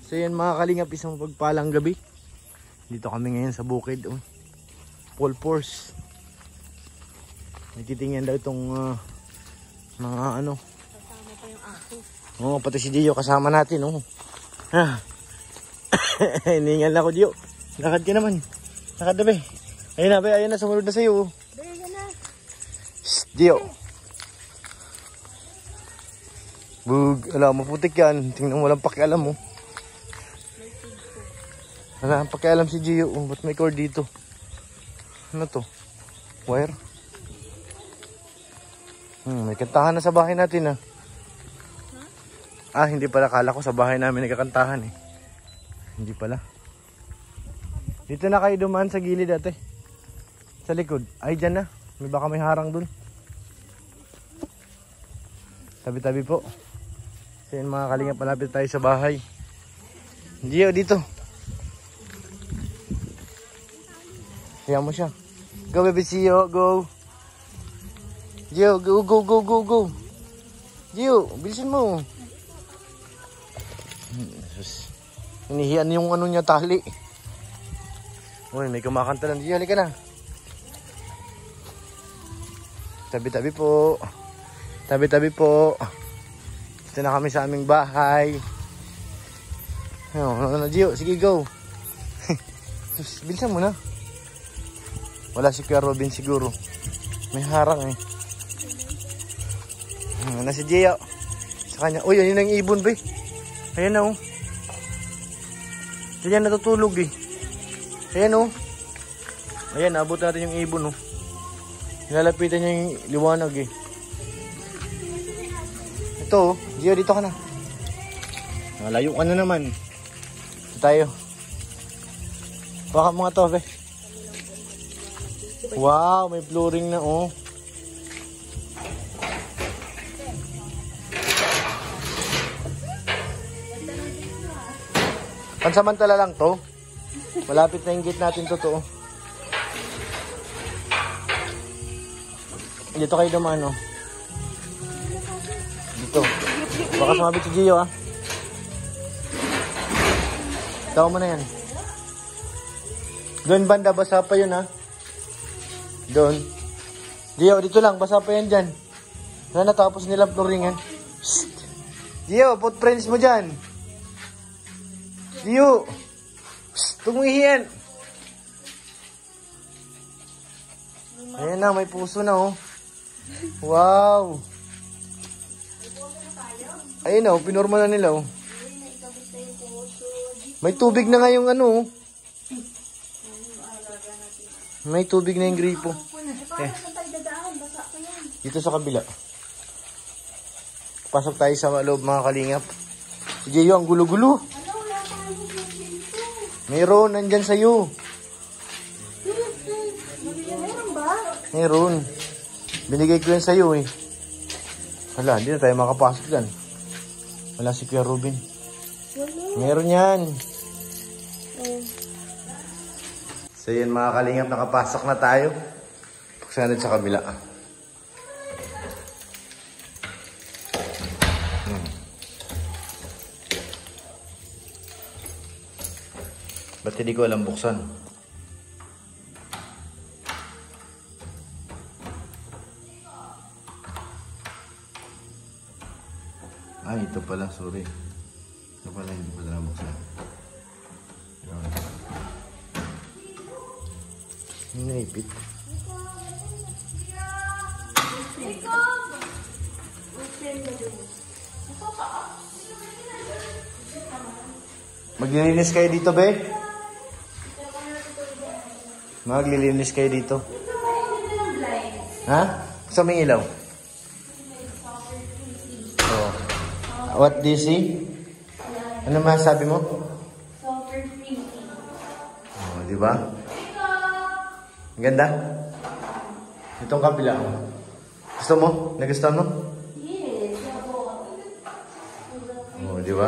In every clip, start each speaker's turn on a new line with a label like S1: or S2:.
S1: So yan mga kalingap, isang pagpalang gabi. Dito kami ngayon sa bukid. Full force. Nagtitingnan daw itong mga ano.
S2: Kasama pa yung aso.
S1: Oo, pati si Gio kasama natin. Hiningal na ako, Gio. Lakad ka naman. Lakad na ba? Ayun na ba? Ayun na, sumunod na sa'yo.
S2: Yan na.
S1: Shhh, Gio. Bug, alam mo, putik yan. Tingnan mo, walang pakialam mo. Wala ang pakialam si Gio. Ba't may cord dito? Ano to? Wire? May kantahan na sa bahay natin hindi pala. Kala ko sa bahay namin nagkakantahan Hindi pala. Dito na kayo dumaan sa gilid ate. Sa likod. Ay, dyan na. Baka may harang dun. Tabi-tabi po. So yun mga kalingap, malapit tayo sa bahay. Gio, dito. Kaya mo siya. Go baby Gio, go. Gio, go, go, go, go, go. Gio, bilisin mo. Hinihiyan yung ano niya, tali. Uy, may kumakanta lang. Gio, halika na. Tabi-tabi po. Tabi-tabi po. Dito na kami sa aming bahay. Ano, Gio, sige go. Bilisan mo na. Wala si Kuya Robin siguro. May harang na si Gio. Sa kanya. Uy, yun yung ibon ba Ayan na Diyan natutulog Ayan Ayan, abot natin yung ibon Nilalapitan niya yung liwanag Ito Gio, dito ka na. Malayo ka na naman. Ito tayo. Baka mga to Wow, may flooring na Pansamantala lang to. Malapit na yung gate natin to. Dito kayo dumaan Dito. Baka sumabit si Gio Tawa mo na yan. Doon banda, basa pa yun Doon. Gio, dito lang. Basa pa yan dyan. Na natapos nila flooringan. Psst. Gio, footprints mo dyan. Gio. Psst, tumihiyan. Ayan na, may puso na Wow. Ayun pinorma na nila May tubig na nga yung May tubig na yung gripo. Dito sa kabila. Pasok tayo sa loob mga kalingap. Si Gio, ang gulo-gulo. Meron, nandyan sa'yo.
S2: Meron ba?
S1: Meron. Binigay ko yan sa'yo Wala, hindi na tayo makapasok dyan. Wala si Kuya Robin. Meron yan. So yan mga kalingap, nakapasok na tayo. Buksan natin sa kabila. Ba't hindi ko alam buksan? Ay, ito pala, sorry. Ito pala, hindi pala nabuksan. Naipit. Maglilinis kayo dito, be? Maglilinis kayo dito. Ha? Gusto mo yung ilaw? What do you see? Ano masasabi mo?
S2: Super pretty.
S1: Di ba? Ang ganda? Itong kabila. Gusto mo? Nagustuhan mo?
S2: Yes.
S1: Di ba?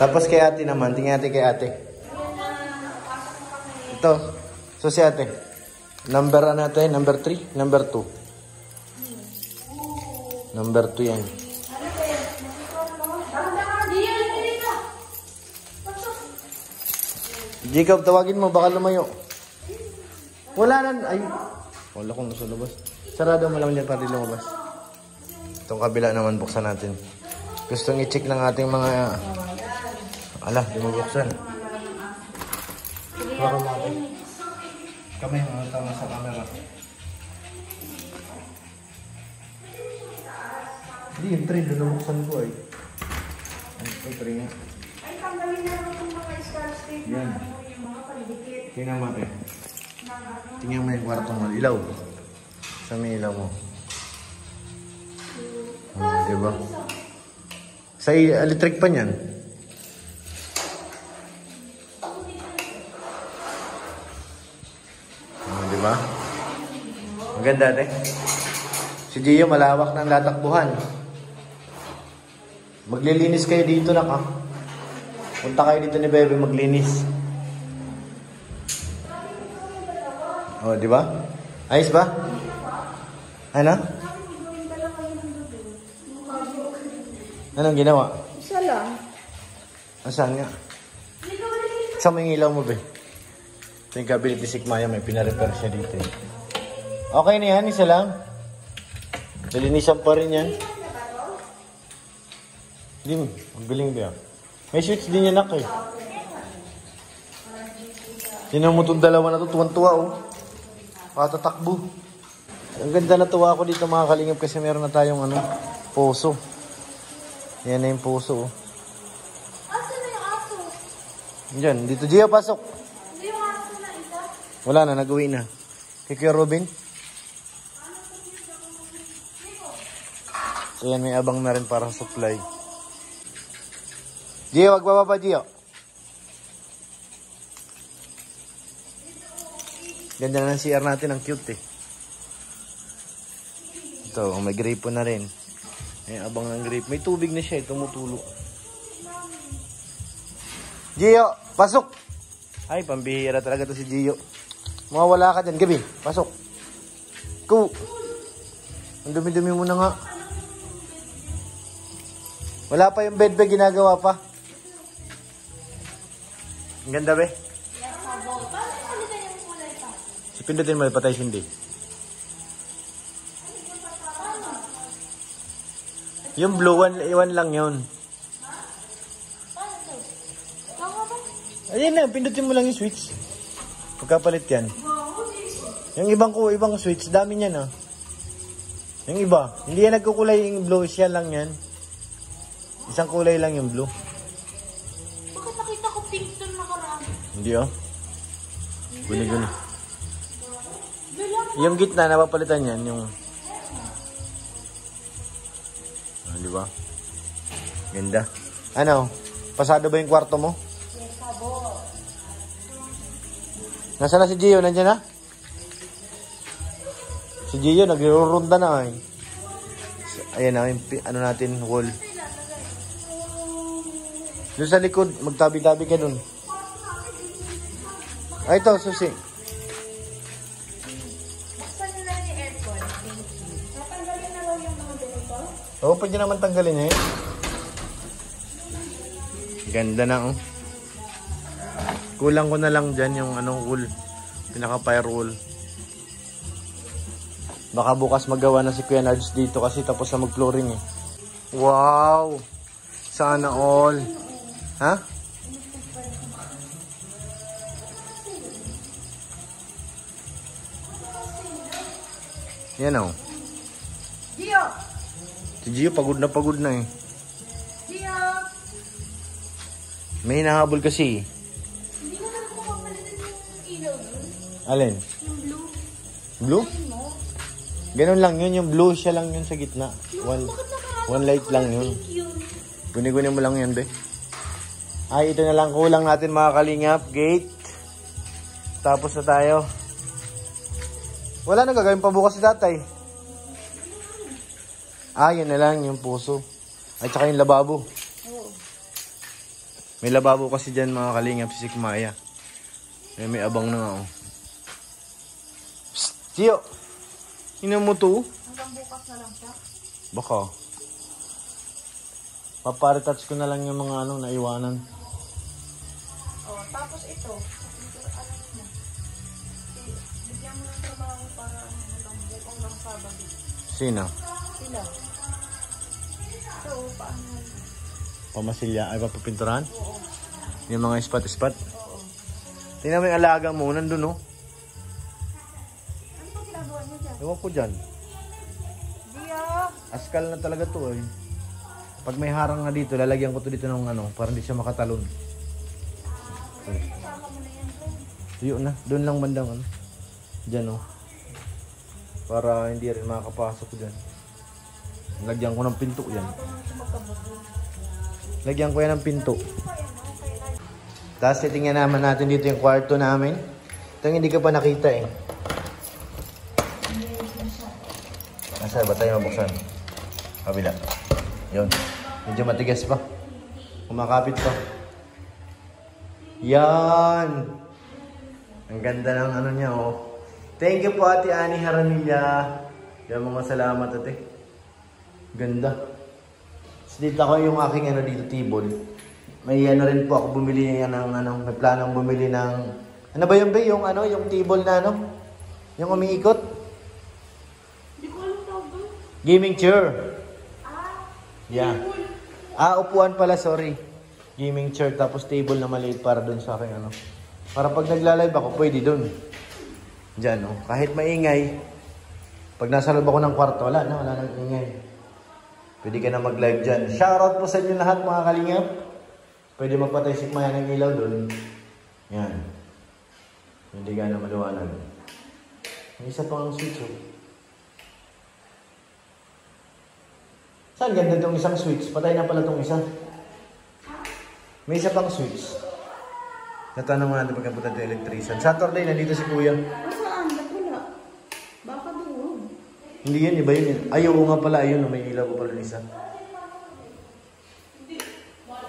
S1: Tapos kay ate naman. Tingnan natin kay ate. Ito. So si ate. Number ano natin? Number 3? Number 2? Number 2 yan. Jacob, tawagin mo, baka lumayo. Wala na, ay. Wala kong nasa labas. Sarado mo lang dyan para di lumabas. Itong kabila naman, buksan natin. Gustong i-check ng ating mga... Ala, di mo buksan. Baka natin. Kamay, mga tama sa camera. Hindi, yung tray, doon nabuksan ko ay. Ang tray nga.
S2: Ay, tanggalin na lang itong mga scotch tape na
S1: Yan.
S2: yung mga pandikit.
S1: Tingnan mo natin. Tingnan mo yung kwarto mo. Ilaw. Sa may ilaw mo. Diba? Sa electric pan yan. Diba? Maganda ate. Si Gio malawak ng tatakbuhan. Maglilinis kayo dito na ka. Punta kayo dito ni Bebe maglinis. Oh, di ba? Ayos ba? Ano? Anong ginawa?
S2: Isa lang.
S1: Asan nga? Saan mo yung ilaw mo, be? Ito yung cabinet ni Sikmaya, may pinarepair siya dito. Okay na yan, isa lang. Nalinisan pa rin yan. Hindi mo, ang galing ba? May switch din yan, nak eh. Tinan mo itong dalawa na ito, tuwan-tuwa oh. Patatakbo. Ang ganda na tuwa ako dito mga kalingap kasi meron na tayong ano, puso. Yan na yung puso oh.
S2: Asa na yung aso?
S1: Diyan, dito Gio, pasok.
S2: Hindi yung aso na isa?
S1: Wala na, nag-uwi na. Kay Kuya Robin. So yan, may abang na rin para supply. Gio, wag bababa Gio. Ganda na ng CR natin, ang cute eh. Ito, may grape na rin. May abang ng grape. May tubig na siya, tumutulo. Gio, pasok! Ay, pambihira talaga to si Gio. Mawawala ka dyan, gabi. Pasok. Go! Ang dumi-dumi mo na nga. Wala pa yung bed ginagawa pa. Ang ganda, be.
S2: Yes, sabo. Paano palitan yung kulay pa?
S1: Si pindutin mo, patay hindi. Yung blue, iwan lang yun.
S2: Paano to? Tama ba?
S1: Ayun na, pindutin mo lang yung switch. Pagkapalit yan. Yung ibang switch, dami niyan ah. Yung iba, hindi yan nagkukulay yung blue, siya lang yan. Isang kulay lang yung blue.
S2: Bakit nakita ko pink doon nakaraan?
S1: Hindi oh. Guni-guni.
S2: Bilang
S1: Yung gitna, napapalitan yan, yung... Ah, di ba? Ganda. Ano? Pasado ba yung kwarto mo?
S2: yes, sabo.
S1: Nasaan na si Gio? Nandiyan na? Si Gio, nagre-runda na eh. Ayan na, yung ano natin, wall. Doon sa likod, magtabi-tabi ka dun. Ay, ito, susi.
S2: Buksan nyo na yung aircon. Natanggalin na raw yung mga ganito?
S1: Oo, pwede naman tanggalin eh. Ganda na oh. Kulang ko na lang dyan yung anong wool. Pinaka-firewall. Baka bukas magawa na si Kuya Nards dito kasi tapos na mag-flooring eh. Wow! Sana all. Ha? Yan oh.
S2: Gio!
S1: Si Gio pagod na eh.
S2: Gio!
S1: May hinahabol kasi.
S2: Hindi mo naman makapalitan yung ilaw nun?
S1: Alin?
S2: Yung blue.
S1: Blue?
S2: Ayun mo.
S1: Ganun lang yun. Yung blue siya lang yun sa gitna. One light lang yun.
S2: Thank you.
S1: Guni-guni mo lang yan, be. Ay, ito na lang kulang natin mga kalingap. Gate. Tapos na tayo. Wala na gagawin pa bukas si tatay. Ah, yun na lang yung puso. At saka yung lababo.
S2: Oo.
S1: May lababo kasi dyan mga kalingap si Sikmaya. May abang na nga oh. Psst, Gio. Ino mo to?
S2: Hanggang bukas na lang siya.
S1: Baka. Paparetouch ko na lang yung mga naiwanan.
S2: Oh, tapos ito. Alam mo na. Bigyan mo ng trabaho para hanggang buong Sabado.
S1: Sino?
S2: Sila. So, paano?
S1: Pamasilya, ay papapinturan?
S2: Oo.
S1: Yung mga spot-spot?
S2: Oo.
S1: Tingnan mo yung alaga mo, nandun oh.
S2: Ano ba ginagawa niyo dyan?
S1: Ewan ko dyan.
S2: Dia!
S1: Askal na talaga to eh. Pag may harang na dito, lalagyan ko to dito ng ano, para hindi siya makatalon.
S2: Kasama mo na yan doon.
S1: Yun na, doon lang bandang ano. Diyan oh. Para hindi rin makakapasok dyan. Lagyan ko ng pinto yan. Lagyan ko yan ng pinto. Tapos titingnan naman natin dito yung kwarto namin. Ito yung hindi ka pa nakita eh. Nasa ba tayo mabuksan? Kabila. Yun. Medyo matigas pa. Kumakapit pa. Yan. Ang ganda ng ano niya oh. Thank you po Ate Annie Haranilla. Yan mga salamat ate. Ganda. So, dito ako yung aking ano dito table. May ano rin po ako bumili yan ng ano, may planong bumili ng ano ba yun ba yung ano, yung table na ano? Yung umiikot?
S2: Hindi ko alam tawag doon.
S1: Gaming chair.
S2: Ah,
S1: Yeah. Ah, upuan pala, sorry. Gaming chair tapos table na maliit para doon sa akin ano. Para pag nagla-live ako, pwede doon. Diyan oh. Kahit maingay. Pag nasa loob ako ng kwarto, wala nang ingay. Pwede ka na mag-live dyan. Shoutout po sa inyo lahat mga kalingap. Pwede magpatay sikmaya ng ilaw doon. Yan. Hindi ka na maliwanag. May isa pang switch oh. Saan ganda itong isang switch? Patay na pala itong isa. May isa pang switch. Natanong mo natin pagkapunta ng electrician. Saturday, nandito si Kuya.
S2: saan? Ba't wala? Baka doon.
S1: Hindi yan, iba yun. Ay, oo nga pala. Ayun, may ilaw ko pala isa.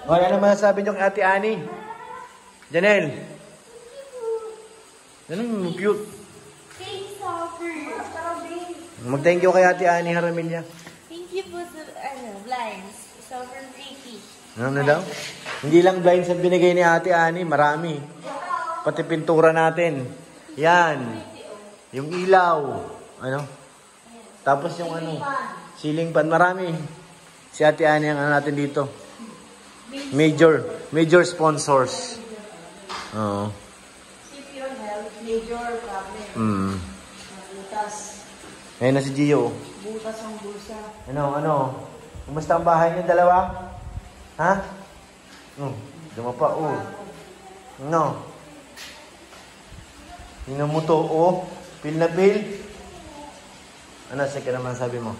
S1: O, ano naman sabi niyo kay Ate Annie? Janelle. Ano mo, cute.
S2: Thanks, Soffer.
S1: Mag-thank you kay Ate Annie Haramilla.
S2: Thank you po sa, blinds. Soffer Freaky.
S1: Ano na daw? Hindi lang blinds ang binigay ni Ate Annie, marami. Pati pintura natin. Yan. Yung ilaw. Ano? Tapos yung ano, ceiling fan, marami. Si Ate Annie ang ano natin dito. Major sponsors. Oo.
S2: Keep your health. Major problem. Butas.
S1: Ngayon na si Gio.
S2: Butas ang bulsa.
S1: Ano? Kumusta ang bahay niyo dalawa? Ha? Dumapa, oh. No. Tingnan mo to, oh. Pil na pil. Ano, sige naman sabi mo?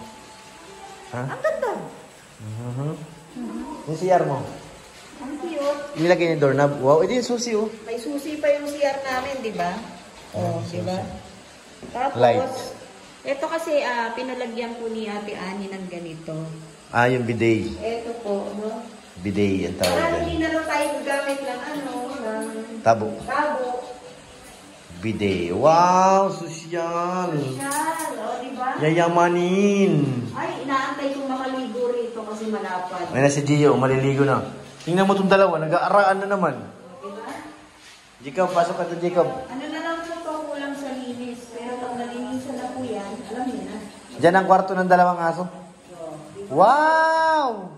S1: Ha?
S2: Ang ganda.
S1: Yung CR mo?
S2: Ang cute.
S1: Nilagay niya doorknob. Wow, ito yung susi, oh.
S2: May susi pa yung CR namin, di ba? Oh, di ba? Tapos,
S1: Light.
S2: ito kasi pinalagyan po ni Ate Annie ng ganito.
S1: Ah, yung bidet.
S2: Ito po, no?
S1: Bidet, ang tawag
S2: Para
S1: yan.
S2: hindi na lang tayo gamit ng ng
S1: Tabo.
S2: tabo.
S1: Bidet. Wow, sosyal.
S2: Yan, o, di ba?
S1: Yayamanin.
S2: Ay, inaantay kong makaligo rito kasi malapad.
S1: May na si Gio, maliligo na. Tingnan mo itong dalawa, nag-aaraan na naman.
S2: Diba?
S1: Jacob, pasok ka to, Jacob.
S2: Ano na lang po kulang sa linis. Pero pag nalinisan na po yan, alam niyo na.
S1: Diyan ang kwarto ng dalawang aso. Wow!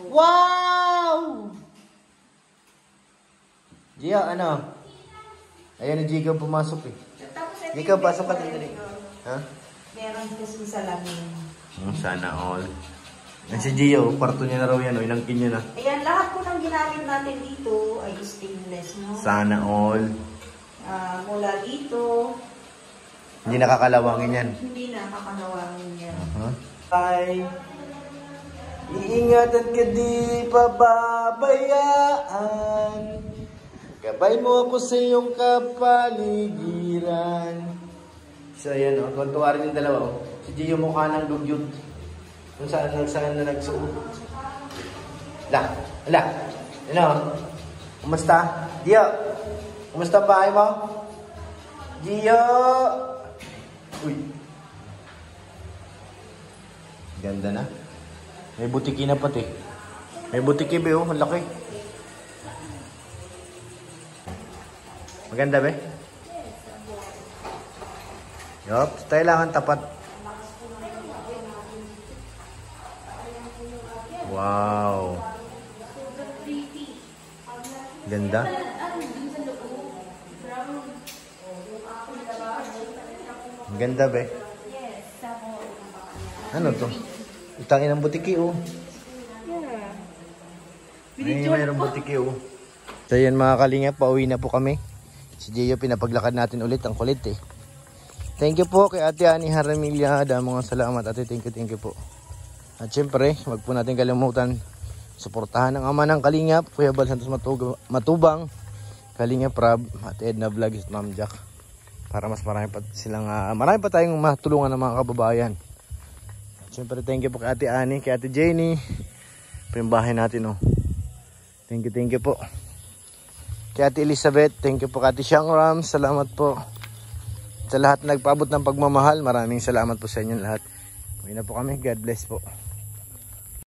S1: Wow! Gio, ano? Ayan na Jacob pumasok eh.
S2: Tapos ito
S1: Jacob,
S2: yung
S1: pasok ka
S2: bed
S1: dito.
S2: ko.
S1: Ha?
S2: Meron kasi salamin.
S1: Sana all. Yan si Gio, kwarto niya na raw yan, o inangkin niya na.
S2: Ayan, lahat po ng ginamit natin dito ay stainless, no?
S1: Sana all.
S2: Mula dito,
S1: Hindi nakakalawangin yan.
S2: hindi na kakanawangin yan.
S1: Ay, iingatan ka di pababayaan. Gabay mo ako sa iyong kapaligiran. So yan o, tuwan-tuwa rin yung dalawa o. Si Gio mukha ng dugyot. Kung saan na nagsuot. Ala. Ano? Kumusta? Gio? Kumusta ang bahay mo? Gio? Uy. Ganda na. May butiki na pati. May butiki ba oh, ang laki. Maganda ba? Yup, kailangan tapat. Wow. Ganda. Ganda ba? Ano to? Utangin ng butiki oh. Ay, mayroong butiki oh. So yan mga kalingap, pauwi na po kami. Si Gio pinapaglakad natin ulit, ang kulit eh. Thank you po kay Ate Ani Haramilla. Mga salamat ate, thank you po. At syempre, wag po natin kalimutan suportahan ang ama ng Kalingap, Kuya Bal Santos Matubang, Kalingap Rab, at Edna Vlog at Ma'am Jack. Para mas marami pa silang, marami pa tayong matulungan ng mga kababayan. At syempre, thank you po kay Ate Ani, kay Ate Jenny. Pimbahay natin oh. Thank you po. Kay Ate Elizabeth, thank you po kay Ate Shangram, salamat po. Sa lahat na nagpaabot ng pagmamahal, maraming salamat po sa inyo lahat. Uwi na po kami, God bless po.